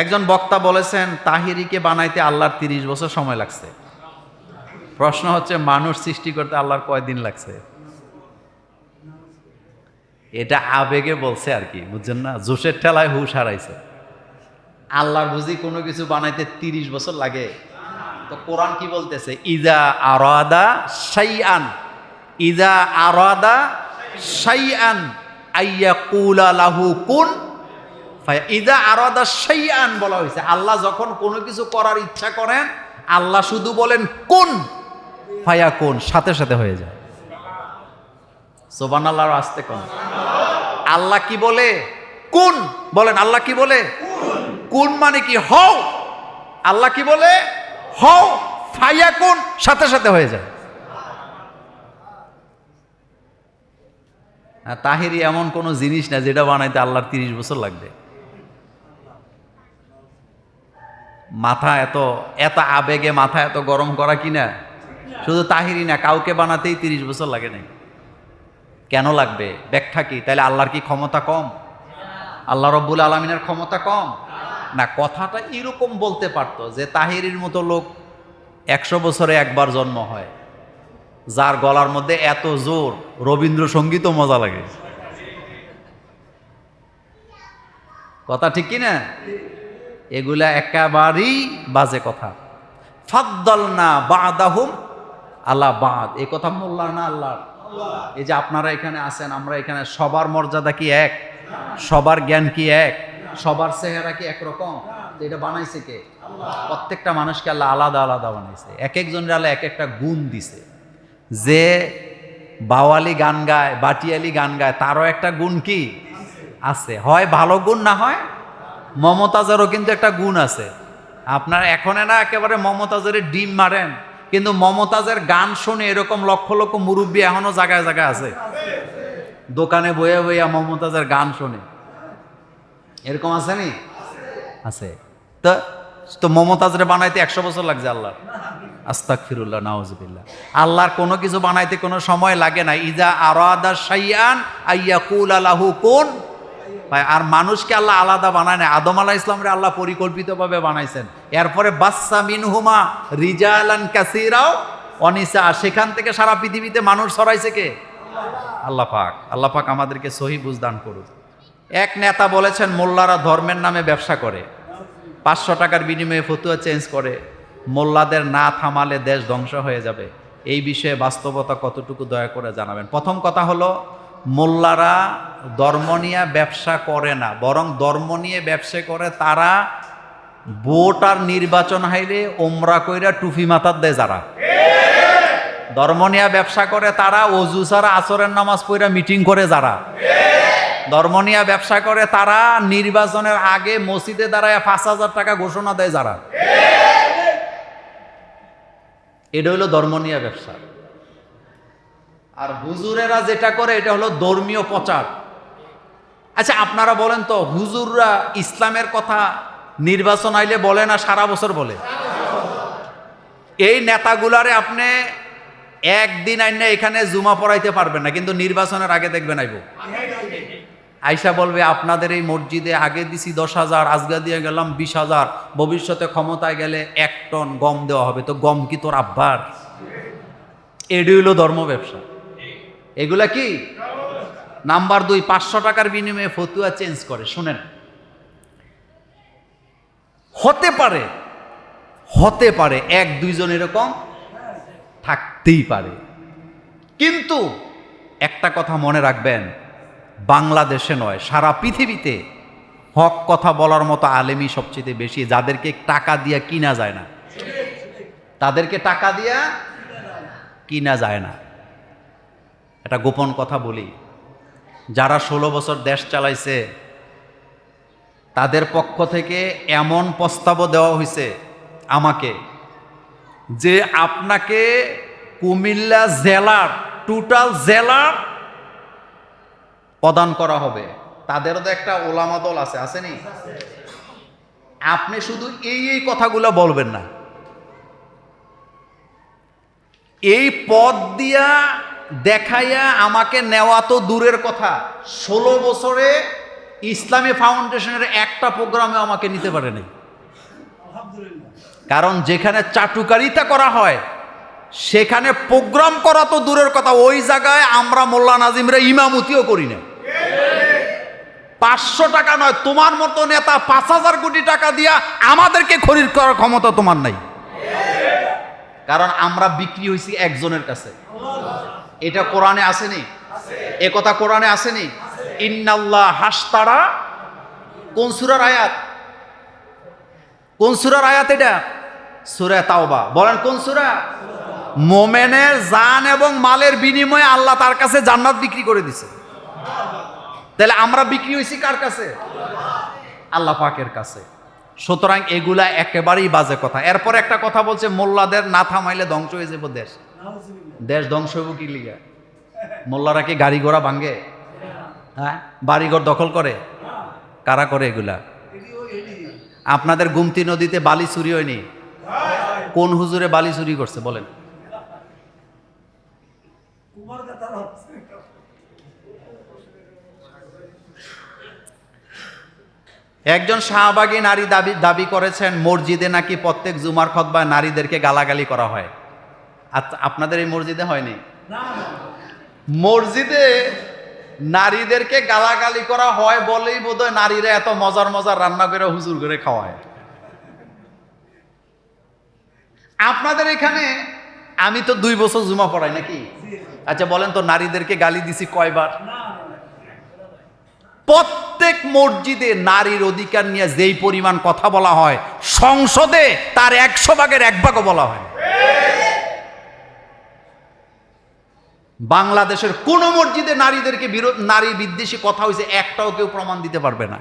একজন বক্তা বলেছেন তাহিরিকে বানাইতে আল্লাহর 30 বছর সময় লাগছে। প্রশ্ন হচ্ছে মানুষ সৃষ্টি করতে আল্লাহর কয়দিন লাগছে? এটা আবেগে বলছে আর কি, বুঝছেন না? জোশের ঠেলায় হুশ হারাইছে। আল্লাহর বুঝি কোনো কিছু বানাইতে 30 বছর লাগে? তো কোরআন কি বলতেছে? ইজা আরাদা শাইআন, ইজা আরাদা শাইআন আইয়াকুলা লাহু কুন ফায়া। ইজা আরাদা শাইআন বলা হয়েছে, আল্লাহ যখন কোনো কিছু করার ইচ্ছা করেন আল্লাহ শুধু বলেন কুন ফায়াকুন, সাথে সাথে হয়ে যায়। সুবহানাল্লাহর আস্তে কোন আল্লাহ কি বলে? কুন বলেন। আল্লাহ কি বলে? কুন মানে কি? হও। আল্লাহ কি বলে? হও, ফায়াকুন, সাথে সাথে হয়ে যায়। তাহিরি এমন কোন জিনিস না যেটা বানাইতে আল্লাহর 30 বছর লাগবে। মাথা এত এত আবেগে মাথা এত গরম করা কিনা? শুধু তাহিরি না, কাউকে বানাতেই 30 বছর লাগে নাই। কেন লাগবে? ব্যাখ্যা কি? তাহলে আল্লাহর কি ক্ষমতা কম? আল্লাহ রব্বুল আলামিনের ক্ষমতা কম? না, কথাটা এরকম বলতে পারতো যে তাহিরির মতো লোক 100 বছরে একবার জন্ম হয়, যার গলার মধ্যে এত জোর রবীন্দ্রসঙ্গীতও মজা লাগে। কথা ঠিক কিনা? এগুলা একেবারেই বাজে কথা। ফাদ্দালনা বাদাহুম আলা বাদ, এই কথা মোল্লার না আল্লাহর। এই যে আপনারা এখানে আছেন, আমরা এখানে, সবার মর্যাদা কি এক? সবার জ্ঞান কি এক? সবার চেহারা কি একরকম? এটা বানাইছে কে? প্রত্যেকটা মানুষকে আল্লাহ আলাদা আলাদা বানাইছে। এক একজনের আল্লাহ এক একটা গুণ দিছে। যে বাওয়ালি গান গায়, বাটিয়ালি গান গায়, তারও একটা গুণ কি আছে? হয় ভালো গুণ, না হয় মমতাজেরও কিন্তু একটা গুণ আছে। আপনার এখনে না একেবারে মমতাজের ডিম মারেন, কিন্তু মমতাজের গান শুনে এরকম লক্ষ লক্ষ মুরব্বী এখনো জায়গায় জায়গায় আছে, দোকানে বইয়া বইয়া মমতাজের গান শুনে। এরকম আছে নি? আছে। তো মমতাজরে বানাইতে 100 বছর লাগছে আল্লাহ? আস্তাগফিরুল্লাহ, নাউজুবিল্লাহ। আল্লাহর কোনো কিছু বানাইতে কোনো সময় লাগে না। ইজা আরাদা শাইআন আইয়াকুলা লাহু কুন। আর মানুষকে আল্লাহ আলাদা বানায় না। আদম আলাইহিস সালামরে আল্লাহ পরিকল্পিতভাবে বানাইছেন। এরপরে বাসসা মিনহুমা রিজালান কাসীরাও ওয়া নিসা, সেখান থেকে সারা পৃথিবীতে মানুষ ছড়াইছে কে? আল্লাহ পাক। আল্লাহ পাক আমাদেরকে সহি বুঝ দান করুন। এক নেতা বলেছেন মোল্লারা ধর্মের নামে ব্যবসা করে, 500 টাকার বিনিময়ে ফতুয়া চেঞ্জ করে, মোল্লাদের না থামালে দেশ ধ্বংস হয়ে যাবে। এই বিষয়ে বাস্তবতা কতটুকু দয়া করে জানাবেন। প্রথম কথা হলো, মোল্লারা ধর্ম নিয়ে ব্যবসা করে না, বরং ধর্ম নিয়ে ব্যবসা করে তারা ভোট আর নির্বাচন হাইলে ওমরা কইরা টুপি মাথার দেয় যারা। ধর্ম নিয়ে ব্যবসা করে তারা অজু ছাড়া আসরের নামাজ পড়া মিটিং করে যারা। ধর্ম নিয়ে ব্যবসা করে তারা নির্বাচনের আগে মসজিদে দাঁড়ায় 5,000 টাকা ঘোষণা দেয় যারা। এটা হলো ধর্ম নিয়ে ব্যবসা। আর হুজুরেরা যেটা করে এটা হলো ধর্মীয় প্রচার। আচ্ছা আপনারা বলেন তো, হুজুররা ইসলামের কথা নির্বাচন আইলে বলে না সারা বছর বলে? এই নেতাগুলারে আপনি একদিন আইনে এখানে জুমা পড়াইতে পারবেন না, কিন্তু নির্বাচনের আগে দেখবেন আইব আইসা বলবে আপনাদের এই মসজিদে আগে দিছি 10,000, আজকে দিয়ে গেলাম 20,000, ভবিষ্যতে ক্ষমতায় গেলে 1 টন গম দেওয়া হবে। তো গম কি তোর আব্বার? এডি হইল ধর্ম ব্যবসা। এগুলা কি? নাম্বার 2, 500 টাকার বিনিময়ে ফতুয়া চেঞ্জ করে। শুনেন, হতে পারে 1-2 জন এরকম থাকতেই পারে, কিন্তু একটা কথা মনে রাখবেন, বাংলাদেশে নয় সারা পৃথিবীতে হক কথা বলার মতো আলেমই সবচেয়ে বেশি, যাদেরকে টাকা দিয়া কিনা যায় না। তাদেরকে টাকা দিয়া কিনা যায় না। এটা গোপন কথা বলি, যারা 16 বছর দেশ চালাইছে তাদের পক্ষ থেকে এমন প্রস্তাবও দেওয়া হয়েছে আমাকে, যে আপনাকে কুমিল্লা জেলার টোটাল জেলার প্রদান করা হবে। তাদেরও তো একটা ওলামা দল আছে, আসেনি? আপনি শুধু এই কথাগুলো বলবেন না। এই পদ দিয়া দেখাইয়া আমাকে নেওয়া তো দূরের কথা, 16 বছরে ইসলামী ফাউন্ডেশনের একটা প্রোগ্রামে আমাকে নিতে পারে নাই। কারণ যেখানে চাটুকারিতা করা হয় সেখানে প্রোগ্রাম করা তো দূরের কথা, ওই জায়গায় আমরা মোল্লা নাজিমরা ইমামতিও করি না। 500 টাকা নয়, তোমার মতো নেতা 5000 কোটি টাকা দিয়া আমাদেরকে খরিদ করার ক্ষমতা তোমার নাই। কারণ আমরা বিক্রি হয়েছি একজনের কাছে। এটা কোরআনে আসেনি? এ কথা কোরআনে আসেনি? ইন্নাল্লাহ হাসতারা, কোন সূরার আয়াত? কোন সূরার আয়াত এটা? সূরা তাওবা। বলেন কোন সূরা? মোমেনের জান এবং মালের বিনিময়ে আল্লাহ তার কাছে জান্নাত বিক্রি করে দিছে। তাহলে আমরা বিক্রি হয়েছি কার কাছে? আল্লাহ পাকের কাছে। সুতরাং এগুলা একেবারেই বাজে কথা। এরপর একটা কথা বলছে, মোল্লাদের না থামাইলে ধ্বংস হয়ে যাবো দেশ। দেশ ধ্বংস হইব কি লিগা? মোল্লারা কি গাড়ি ঘোড়া ভাঙ্গে? হ্যাঁ, বাড়িঘর দখল করে? কারা করে এগুলা? আপনাদের গুমতি নদীতে বালি চুরি হয়নি? কোন হুজুরে বালি চুরি করছে বলেন? একজন শাহবাগী নারী দাবি করেছেন মসজিদে নাকি প্রত্যেক জুমার খুতবায় নারীদেরকে গালাগালি করা হয়। আপনাদের এই মসজিদে হয়নি? মসজিদে নারীদেরকে গালাগালি করা হয় বলেই বোধহয় নারীরা এত মজার মজার রান্না করে হুজুর করে খাওয়ায়। আপনাদের এখানে আমি তো 2 বছর জুমা পড়াই নাকি? আচ্ছা বলেন তো, নারীদেরকে গালি দিছি কয়বার? প্রত্যেক মসজিদে নারীর অধিকার নিয়ে যেই পরিমাণ কথা বলা হয়, সংসদে তার 100 ভাগের 1 ভাগও বলা হয়। বাংলাদেশের কোন মসজিদে নারীদেরকে নারী বিদ্বেষী কথা হয়েছে একটাও কেউ প্রমাণ দিতে পারবে না।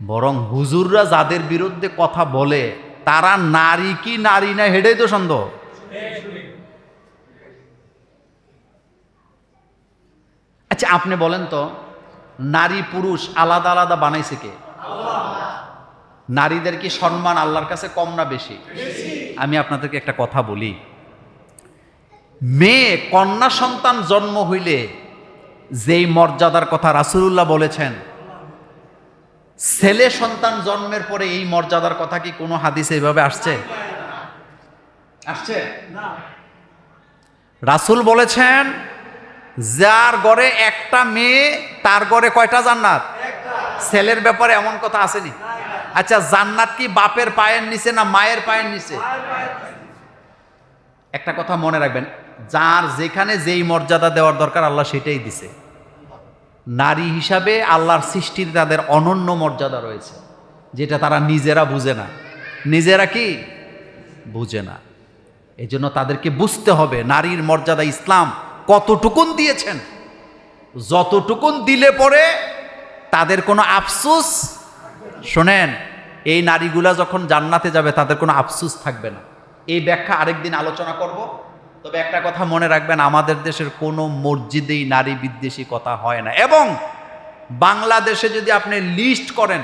বরং হুজুররা যাদের বিরুদ্ধে কথা বলে তারা নারী কি নারী না হেডেই তো সন্দেহ। আচ্ছা আপনি বলেন তো, নারী পুরুষ আলাদা আলাদা বানাইছে কে? নারীদের কি সম্মান আল্লাহর কাছে কম না বেশি? আমি আপনাদেরকে একটা কথা বলি, মেয়ে কন্যা সন্তান জন্ম হইলে যেই মর্যাদার কথা রাসূলুল্লাহ বলেছেন, ছেলে সন্তান জন্মের পরে এই মর্যাদার কথা কি কোনো হাদিসে এইভাবে আসছে? আসছে না। রাসূল বলেছেন, যার ঘরে একটা মেয়ে তার ঘরে কয়টা জান্নাত? ছেলের ব্যাপারে এমন কথা আসেনি? আচ্ছা জান্নাত কি বাপের পায়ের নিচে না মায়ের পায়ের নিচে? একটা কথা মনে রাখবেন, যার যেখানে যেই মর্যাদা দেওয়ার দরকার আল্লাহ সেটাই দিছে। নারী হিসাবে আল্লাহর সৃষ্টির তাদের অনন্য মর্যাদা রয়েছে, যেটা তারা নিজেরা বুঝে না। নিজেরা কি বুঝে না, এই জন্য তাদেরকে বুঝতে হবে নারীর মর্যাদা ইসলাম কতটুকুন দিয়েছেন। যতটুকুন দিলে পরে তাদের কোনো আফসোস, শোনেন, এই নারীগুলা যখন জান্নাতে যাবে তাদের কোনো আফসোস থাকবে না। এই ব্যাখ্যা আরেকদিন আলোচনা করব। তবে একটা কথা মনে রাখবেন, আমাদের দেশের কোনো মসজিদেই নারী বিদ্বেষী কথা হয় না। এবং বাংলাদেশে যদি আপনি লিস্ট করেন,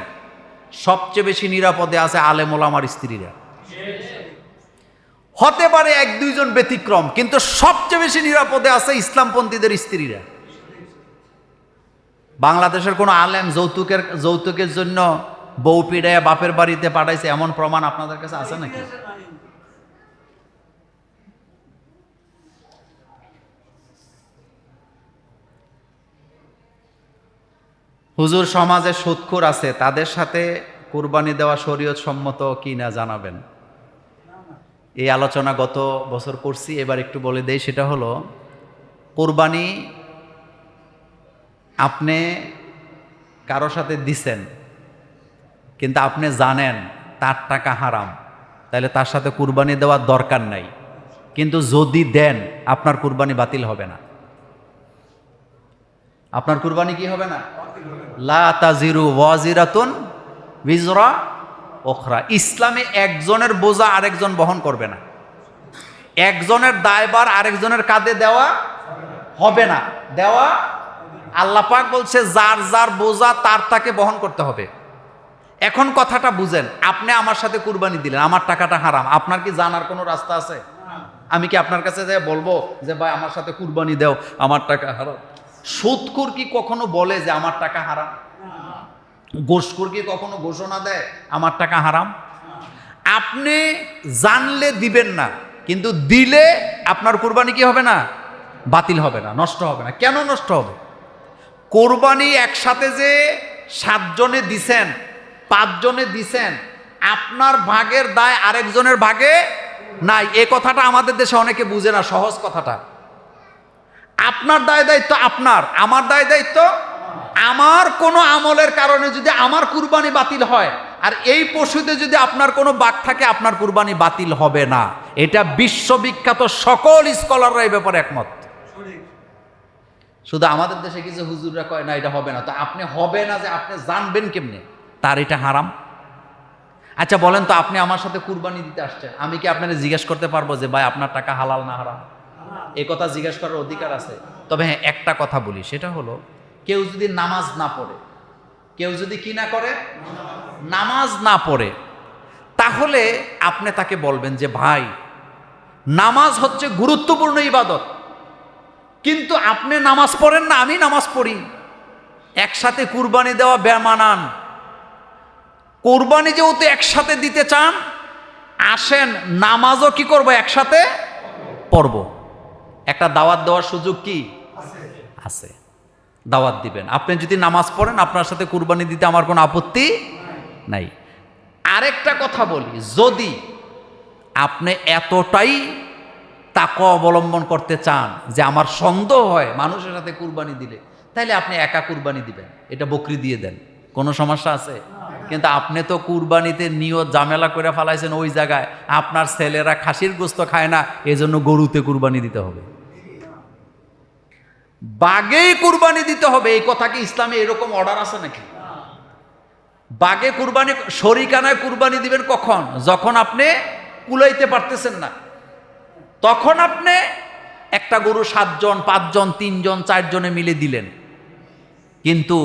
সবচেয়ে বেশি নিরাপদে আছে আলেম ওলামার স্ত্রীরা। হতে পারে 1-2 জন ব্যতিক্রম, কিন্তু সবচেয়ে বেশি নিরাপদে আছে ইসলামপন্থীদের স্ত্রীরা। বাংলাদেশের কোনো আলেম যৌতুকের জন্য বউ পিড়ায় বাপের বাড়িতে পাঠাইছে এমন প্রমাণ আপনাদের কাছে আছে নাকি? হুজুর সমাজে সুদখোর আছে, তাদের সাথে কুরবানি দেওয়া শরীয়ত সম্মত কি না জানাবেন। এই আলোচনা গত বছর করছি, এবার একটু বলে দেই। সেটা হলো, কুরবানি আপনি কারো সাথে দিছেন কিন্তু আপনি জানেন তার টাকা হারাম, তাহলে তার সাথে কুরবানি দেওয়ার দরকার নাই। কিন্তু যদি দেন আপনার কুরবানি বাতিল হবে না। আপনার কুরবানি কি হবে না? লা তাজিরু ওয়াজিরাতুন বিজরা উখরা। ইসলামে একজনের বোঝা আরেকজন বহন করবে না, একজনের দায়ভার আরেকজনের কাঁধে দেওয়া হবে না। দেওয়া, আল্লাহ পাক বলছে যার যার বোঝা তার তাকে বহন করতে হবে। এখন কথাটা বুঝেন, আপনি আমার সাথে কুরবানি দিলেন, আমার টাকাটা হারাম, আপনার কি জানার কোনো রাস্তা আছে? আমি কি আপনার কাছে যে বলবো যে ভাই আমার সাথে কুরবানি দাও, আমার টাকা হারাম? সুদখোর কি কখনো বলে যে আমার টাকা হারাম? ঘুষখোর কি কখনো ঘোষণা দেয় আমার টাকা হারাম? আপনি জানলে দিবেন না, কিন্তু দিলে আপনার কুরবানি কি হবে না? বাতিল হবে না, নষ্ট হবে না। কেন নষ্ট হবে? কোরবানি একসাথে যে 7 জনে দিছেন, 5 জনে দিছেন, আপনার ভাগের দায় আরেকজনের ভাগে নাই। এই কথাটা আমাদের দেশে অনেকে বুঝে না, সহজ কথাটা। আপনার দায় দায়িত্ব আপনার, আমার দায় দায়িত্ব আমার। কোনো আমলের কারণে যদি আমার কুরবানি বাতিল হয় আর এই পশুতে যদি আপনার কোনো বাক থাকে, আপনার কুরবানি বাতিল হবে না। এটা বিশ্ববিখ্যাত, সকল স্কলাররা এই ব্যাপারে একমত। শুধু আমাদের দেশে কিছু হুজুররা কয় না এটা হবে না। তো আপনি হবে না যে আপনি জানবেন কেমনে তার এটা হারাম? আচ্ছা বলেন তো, আপনি আমার সাথে কুরবানি দিতে আসছেন, আমি কি আপনাকে জিজ্ঞেস করতে পারবো যে ভাই আপনার টাকা হালাল না হারাম? এই কথা জিজ্ঞেস করার অধিকার আছে। তবে হ্যাঁ, একটা কথা বলি, সেটা হলো কেউ যদি নামাজ না পড়ে, কেউ যদি কি না করে, নামাজ না পড়ে, তাহলে আপনি তাকে বলবেন যে ভাই নামাজ হচ্ছে গুরুত্বপূর্ণ ইবাদত, কিন্তু আপনি নামাজ পড়েন না, আমি নামাজ পড়ি, একসাথে কুরবানি দেওয়া বেমানান। কোরবানি যেহেতু একসাথে দিতে চান, আসেন নামাজও কি করব, একসাথে পড়ব। একটা দাওয়াত দেওয়ার সুযোগ কি আছে? দাওয়াত দিবেন। আপনি যদি নামাজ পড়েন, আপনার সাথে কুরবানি দিতে আমার কোনো আপত্তি নাই। আরেকটা কথা বলি, যদি আপনি এতটাই তাকওয়া অবলম্বন করতে চান যে আমার সন্দেহ হয় মানুষের সাথে কুরবানি দিলে, তাহলে আপনি একা কুরবানি দিবেন, এটা বকরি দিয়ে দেন, কোনো সমস্যা আছে? কিন্তু আপনি তো কুরবানিতে নিয়ত ঝামেলা করে ফেলাইছেন ওই জায়গায়, আপনার ছেলেরা খাসির গোস্ত খায় না, এজন্য গরুতে কুরবানি দিতে হবে, বাঘে কুরবানি দিতে হবে। এই কথা কি ইসলামে এরকম অর্ডার আছে নাকি? বাঘে কুরবানি, শরিকানায় কুরবানি দিবেন কখন? যখন আপনি কুলাইতে পারতেছেন না, তখন আপনি একটা গরু 7 জন, 5 জন, 3 জন, 4 জনে মিলে দিলেন। কিন্তু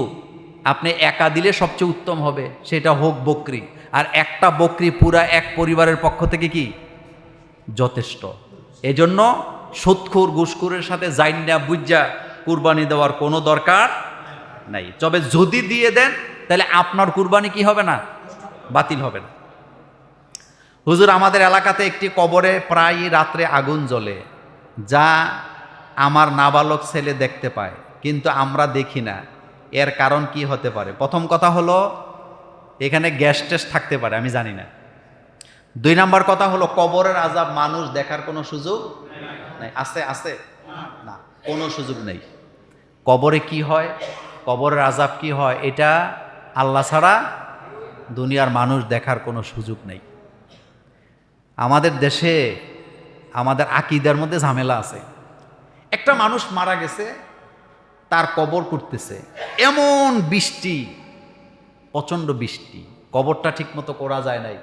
আপনি একা দিলে সবচেয়ে উত্তম হবে, সেটা হোক বকরি। আর একটা বকরি পুরা এক পরিবারের পক্ষ থেকে কি যথেষ্ট। এজন্য সুদখোর ঘুষখোরের সাথে জাইন্না বুজ্জা কুরবানি দেওয়ার কোনো দরকার নাই। তবে যদি দিয়ে দেন, তাহলে আপনার কুরবানি কি হবে না? বাতিল হবে না। হুজুর, আমাদের এলাকাতে একটি কবরে প্রায় রাত্রে আগুন জ্বলে, যা আমার নাবালক ছেলে দেখতে পায়, কিন্তু আমরা দেখি না। এর কারণ কি হতে পারে? প্রথম কথা হলো এখানে গ্যাস টেস থাকতে পারে, আমি জানি না। 2 নাম্বার কথা হলো কবরের আযাব মানুষ দেখার কোনো সুযোগ নাই। আছে? আছে না, কোনো সুযোগ নেই। কবরে কি হয়, কবরের আযাব কি হয়, এটা আল্লাহ ছাড়া দুনিয়ার মানুষ দেখার কোনো সুযোগ নেই। আমাদের দেশে আমাদের আকীদার মধ্যে ঝামেলা আছে। একটা মানুষ মারা গেছে, তার কবর করতেছে, এমন বৃষ্টি, প্রচণ্ড বৃষ্টি, কবরটা ঠিকমতো করা যায় নাই।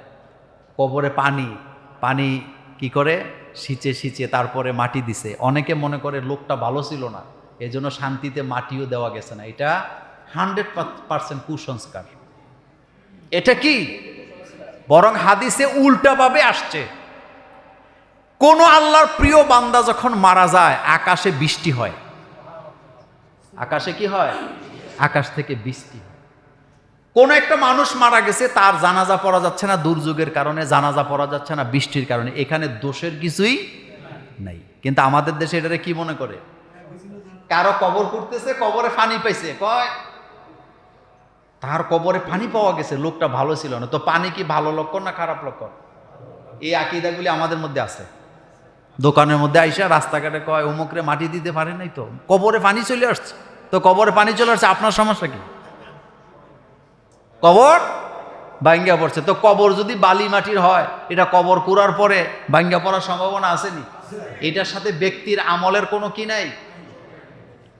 কবরে পানি পানি কি করে সিঁচে সিঁচে তারপরে মাটি দিছে। অনেকে মনে করে লোকটা ভালো ছিল না, এজন্য শান্তিতে মাটিও দেওয়া গেছে না। এটা 100% কুসংস্কার। এটা কি, বরং হাদিসে উল্টাভাবে আসছে। কোন আল্লাহর প্রিয় বান্দা যখন মারা যায়, আকাশে বৃষ্টি হয়। আকাশে কি হয়? আকাশ থেকে বৃষ্টি। কোন একটা মানুষ মারা গেছে, তার জানাজা পড়া যাচ্ছে না, দুর্যোগের কারণে জানাজা পড়া যাচ্ছে না, বৃষ্টির কারণে, এখানে দোষের কিছুই নাই। কিন্তু আমাদের দেশে এটারে কি মনে করে, কারো কবর করতেছে, কবরে পানি পাইছে, কয় তার কবরে পানি পাওয়া গেছে, লোকটা ভালো ছিল না। তো পানি কি ভালো লক্ষণ না খারাপ লক্ষণ? এই আকীদাগুলি আমাদের মধ্যে আছে। দোকানের মধ্যে আইসা রাস্তাঘাটে কয় অমুকরে মাটি দিতে পারে নাই, তো কবরে পানি চলে আসছে। তো কবরে পানি চলে আসছে, আপনার সমস্যা কি? কবর ভাঙ্গা পড়ছে। তো কবর যদি বালি মাটির হয়, এটা কবর কুড়ার পরে ভাঙ্গা পড়ার সম্ভাবনা আসেনি? এটার সাথে ব্যক্তির আমলের কোনো কি নাই,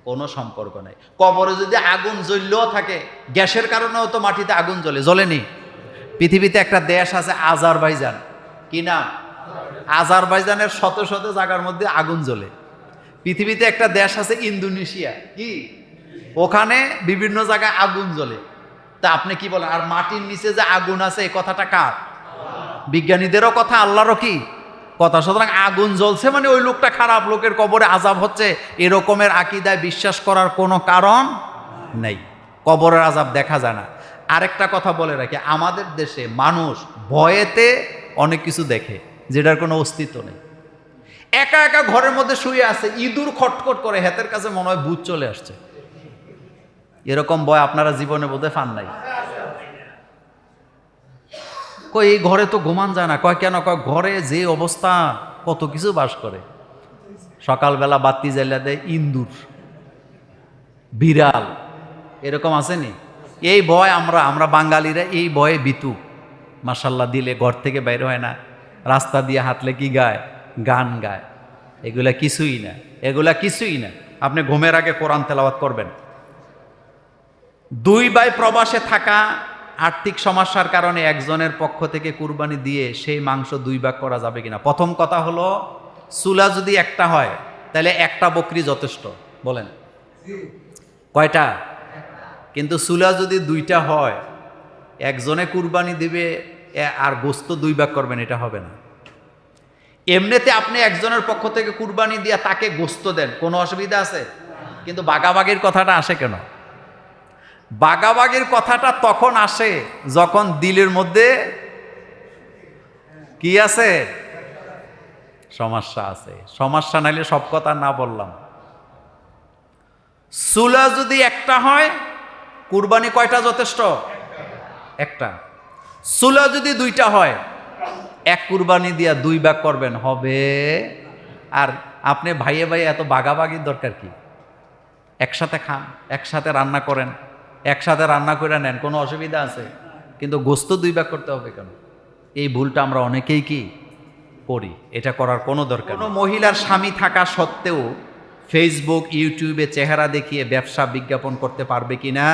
কোনো সম্পর্ক নাই। কবরে যদি আগুন জ্বললেও থাকে, গ্যাসের কারণেও তো মাটিতে আগুন জ্বলে, জ্বলেনি? পৃথিবীতে একটা দেশ আছে আজারবাইজান, কি নাম? আজারবাইজানের শত শত জায়গার মধ্যে আগুন জ্বলে। পৃথিবীতে একটা দেশ আছে ইন্দোনেশিয়া, কি ওখানে বিভিন্ন জায়গায় আগুন জ্বলে। তা আপনি কি বলেন? আর মাটির নিচে যে আগুন আছে, এই কথাটা কার? বিজ্ঞানীদেরও কথা, আল্লাহরও কি কথা। সুতরাং আগুন জ্বলছে মানে ওই লোকটা খারাপ, লোকের কবরে আযাব হচ্ছে, এরকমের আকীদায় বিশ্বাস করার কোনো কারণ নেই। কবরের আযাব দেখা যায় না। আরেকটা কথা বলে রাখি, আমাদের দেশে মানুষ ভয়েতে অনেক কিছু দেখে যেটার কোনো অস্তিত্ব নেই। একা একা ঘরের মধ্যে শুয়ে আছে, ইঁদুর খটখট করে, হাতের কাছে মনে হয় ভূত চলে আসছে। এরকম ভয় আপনারা জীবনে বোধহয় পান নাই। কই এই ঘরে তো ঘুমান যায় না। কয় কেন? কয় ঘরে যে অবস্থা, কত কিছু বাস করে। সকালবেলা বাতি জ্বালা দেয় ইন্দুর, বিড়াল, এরকম আসেনি? এই ভয় আমরা বাঙালিরা এই ভয়ে ভীতু। মাশাল্লাহ দিলে ঘর থেকে বাইর হয় না, রাস্তা দিয়ে হাঁটলে কি গায়? গান গায়। এগুলা কিছুই না, এগুলা কিছুই না। আপনি ঘুমের আগে কোরআন তেলাওয়াত করবেন। 2 ভাই প্রবাসে থাকা, আর্থিক সমস্যার কারণে একজনের পক্ষ থেকে কুরবানি দিয়ে সেই মাংস 2 ভাগ করা যাবে কিনা? প্রথম কথা হলো, চুলা যদি একটা হয় তাহলে একটা বকরি যথেষ্ট। বলেন কয়টা? কিন্তু চুলা যদি 2টা হয়, একজনে কুরবানি দিবে আর গোস্ত 2 ভাগ করবেন, এটা হবে না। এমনিতে আপনি একজনের পক্ষ থেকে কুরবানি দিয়ে তাকে গোস্ত দেন, কোনো অসুবিধা আছে? কিন্তু বাগাবাগির কথাটা আসে কেন? বাগাবাগির কথাটা তখন আসে যখন দিলের মধ্যে কি আছে? সমস্যা আছে। সমস্যা নাইলে সব কথা না বললাম। চুলা যদি একটা হয়, কুরবানি কয়টা যথেষ্ট? একটা। চুলা যদি 2টা হয়, এক কুরবানি দিয়া 2 ভাগ করবেন, হবে? আর আপনি ভাইয়ে ভাইয়ে এত বাগাবাগির দরকার কি? একসাথে খান, একসাথে রান্না করেন, একসাথে রান্না করে নেন, কোনো অসুবিধা আছে? কিন্তু গোস্ত 2 ভাগ করতে হবে কেন? এই ভুলটা আমরা অনেকেই কি করি। এটা করার কোনো দরকার নেই। কোনো মহিলার স্বামী থাকা সত্ত্বেও ফেসবুক, ইউটিউবে চেহারা দেখিয়ে ব্যবসা বিজ্ঞাপন করতে পারবে কিনা?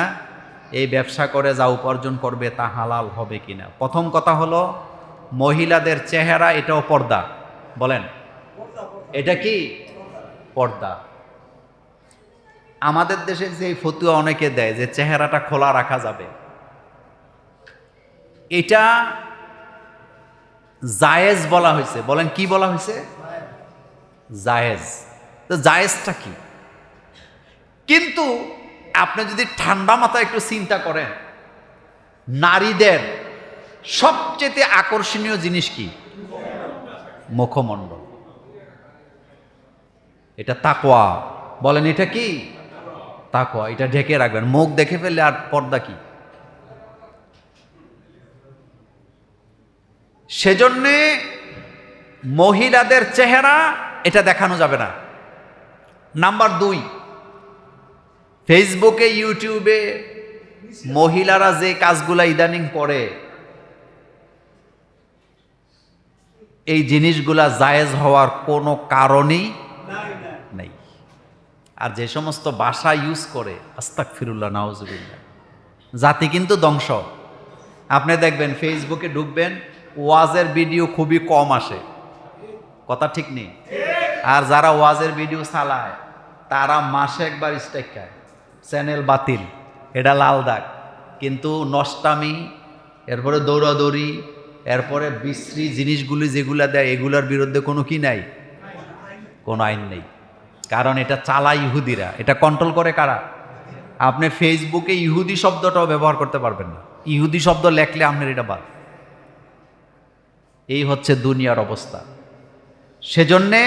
এই ব্যবসা করে যা উপার্জন করবে তা হালাল হবে কিনা? প্রথম কথা হলো, মহিলাদের চেহারা এটাও পর্দা। বলেন এটা কি পর্দা? আমাদের দেশে যে ফতুয়া অনেকে দেয় যে চেহারাটা খোলা রাখা যাবে, এটা জায়েজ বলা হয়েছে। বলেন কি বলা হয়েছে? জায়েজ। তো জায়েজটা কি? কিন্তু আপনি যদি ঠান্ডা মাথায় একটু চিন্তা করেন, নারীদের সবচেয়ে আকর্ষণীয় জিনিস কি? মুখমণ্ডল। এটা তাকওয়া। বলেন এটা কি? তাকওয়া। এটা ঢেকে রাখবেন। মুখ দেখে ফেললে আর পর্দা কি? সেজন্যে মহিলাদের চেহারা এটা দেখানো যাবে না। নাম্বার 2, ফেসবুকে, ইউটিউবে মহিলারা যে কাজগুলা ইদানিং করে, এই জিনিসগুলা জায়েজ হওয়ার কোনো কারণই নেই। আর যে সমস্ত ভাষা ইউজ করে, আস্তাগফিরুল্লাহ, নাউজুবিল্লাহ, জাতি কিন্তু ধ্বংস। আপনি দেখবেন ফেসবুকে ঢুকবেন, ওয়াজের ভিডিও খুবই কম আসে। কথা ঠিক নেই? আর যারা ওয়াজের ভিডিও চালায় তারা মাসে একবার স্ট্রাইক খায়, চ্যানেল বাতিল, এটা লাল দাগ। কিন্তু নষ্টামি, এরপরে দৌড়াদৌড়ি, এরপরে বিশ্রী জিনিসগুলি যেগুলা দেয়, এগুলার বিরুদ্ধে কোনো কি নাই? কোনো আইন নেই। কারণ এটা চালায় ইহুদিরা। এটা কন্ট্রোল করে কারা? আপনি ফেসবুকে ইহুদি শব্দটাও ব্যবহার করতে পারবেন না। ইহুদি শব্দ লেখলে আপনার এটা বাদ। এই হচ্ছে দুনিয়ার অবস্থা। সেজন্যে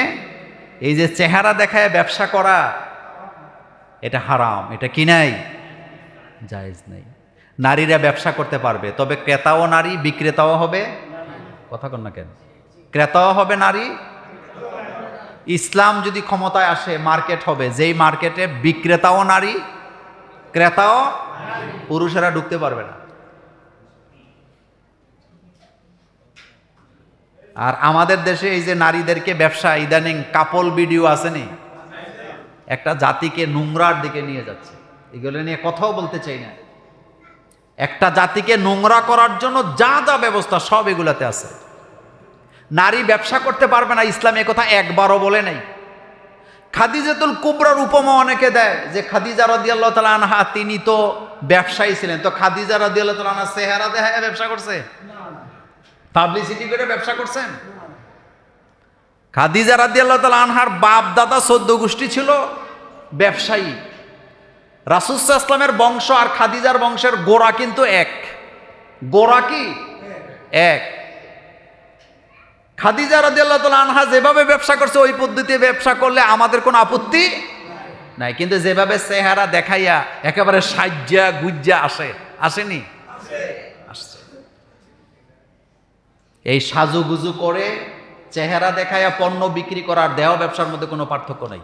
এই যে চেহারা দেখায় ব্যবসা করা, এটা হারাম। এটা কি নাই? জায়েজ নাই। নারীরা ব্যবসা করতে পারবে, তবে ক্রেতাও নারী, বিক্রেতাও হবে। কথা কন না কেন? ক্রেতাও হবে নারী। ইসলাম যদি ক্ষমতায় আসে, মার্কেট হবে, যেই মার্কেটে বিক্রেতাও নারী, ক্রেতাও পুরুষেরা ঢুকতে পারবে না। আর আমাদের দেশে এই যে নারীদেরকে ব্যবসা, ইদানিং কাপল ভিডিও আসেনি, একটা জাতিকে নোংরার দিকে নিয়ে যাচ্ছে। এগুলো নিয়ে কথাও বলতে চাই না। একটা জাতিকে নোংরা করার জন্য যা যা ব্যবস্থা সব এগুলাতে আছে। নারী ব্যবসা করতে পারবে না, ইসলাম একথা একবারও বলে নাই। খাদিজাতুল কুবরার উপমা অনেকে দেয় যে খাদিজা রাদিয়াল্লাহু তাআলা আনহা তিনি তো ব্যবসায়ী ছিলেন, তো খাদিজা রাদিয়াল্লাহু তাআলা আনহা চেহারা দেখায় ব্যবসা করছে? পাবলিসিটি করে ব্যবসা করছেন? খাদিজা রাদিয়াল্লাহু তাআলা আনহার বাপ দাদা 14 গোষ্ঠী ছিল ব্যবসায়ী। রাসূল সাল্লাল্লাহু আলাইহি ওয়াসাল্লামের বংশ আর খাদিজার বংশের গোড়া কিন্তু এক। গোড়া কি এক। খাদিজা রাদিয়াল্লাহু তাআলা আনহা যেভাবে ব্যবসা করছে ওই পদ্ধতিতে ব্যবসা করলে আমাদের কোনো আপত্তি নাই, কিন্তু যেভাবে চেহারা দেখাইয়া একেবারে সাজ্জা গুজ্জা আসেনি, আসছে। এই সাজুগুজু করে চেহারা দেখাইয়া পণ্য বিক্রি করার দেহ ব্যবসার মধ্যে কোনো পার্থক্য নাই।